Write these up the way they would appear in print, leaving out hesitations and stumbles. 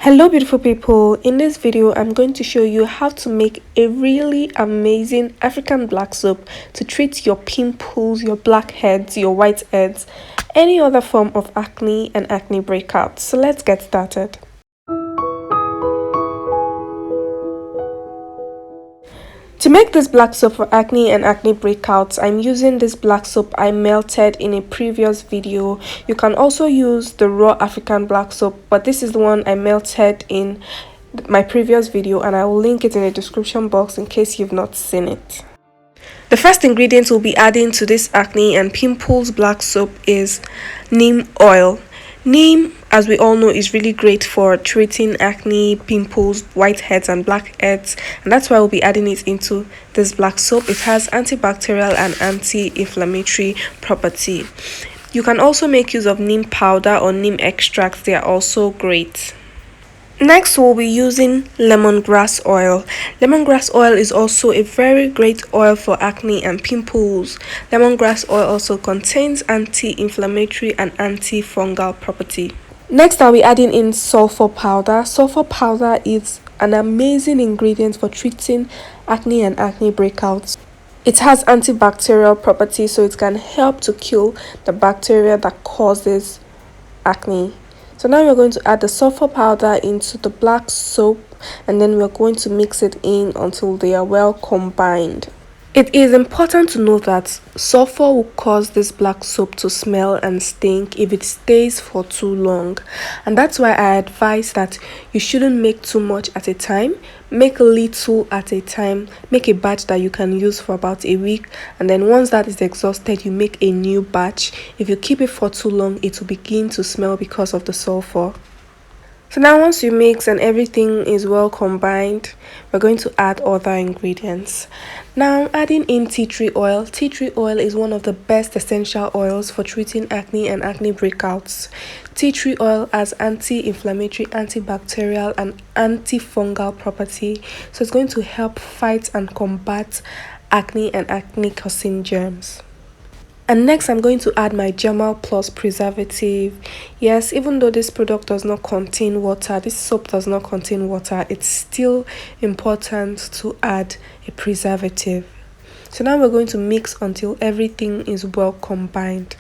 Hello beautiful people, in this video I'm going to show you how to make a really amazing African black soap to treat your pimples, your blackheads, your whiteheads, any other form of acne and acne breakouts. So let's get started. To make this black soap for acne and acne breakouts, I'm using this black soap I melted in a previous video. You can also use the raw African black soap, but this is the one I melted in my previous video and I will link it in the description box in case you've not seen it. The first ingredient we'll be adding to this acne and pimples black soap is neem oil. Neem, as we all know, is really great for treating acne, pimples, whiteheads and blackheads, and that's why we'll be adding it into this black soap. It has antibacterial and anti-inflammatory property. You can also make use of neem powder or neem extracts. They are also great. Next, we'll be using lemongrass oil. Lemongrass oil is also a very great oil for acne and pimples. Lemongrass oil also contains anti-inflammatory and antifungal property. Next, I'll be adding in sulfur powder. Sulfur powder is an amazing ingredient for treating acne and acne breakouts. It has antibacterial properties, so it can help to kill the bacteria that causes acne. So now we're going to add the sulfur powder into the black soap and then we're going to mix it in until they are well combined. It is important to know that sulfur will cause this black soap to smell and stink if it stays for too long, and that's why I advise that you shouldn't make too much at a time. Make little at a time. Make a batch that you can use for about a week, and then once that is exhausted you make a new batch. If you keep it for too long, it will begin to smell because of the sulfur. So now once you mix and everything is well combined, we're going to add other ingredients. Now I'm adding in tea tree oil. Tea tree oil is one of the best essential oils for treating acne and acne breakouts. Tea tree oil has anti-inflammatory, antibacterial and antifungal property, so it's going to help fight and combat acne and acne causing germs. And next I'm going to add my Germal Plus preservative. Yes, even though this product does not contain water, this soap does not contain water, it's still important to add a preservative. So now we're going to mix until everything is well combined.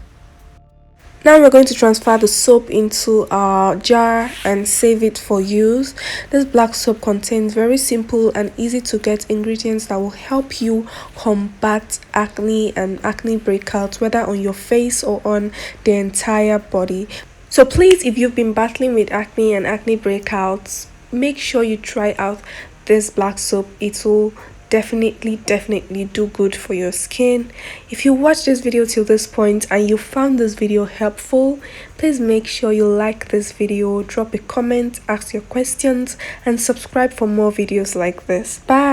Now we're going to transfer the soap into our jar and save it for use. This black soap contains very simple and easy to get ingredients that will help you combat acne and acne breakouts, whether on your face or on the entire body. So please, if you've been battling with acne and acne breakouts, make sure you try out this black soap. It will definitely do good for your skin. If you watched this video till this point and you found this video helpful, please make sure you like this video, drop a comment, ask your questions and subscribe for more videos like this. Bye.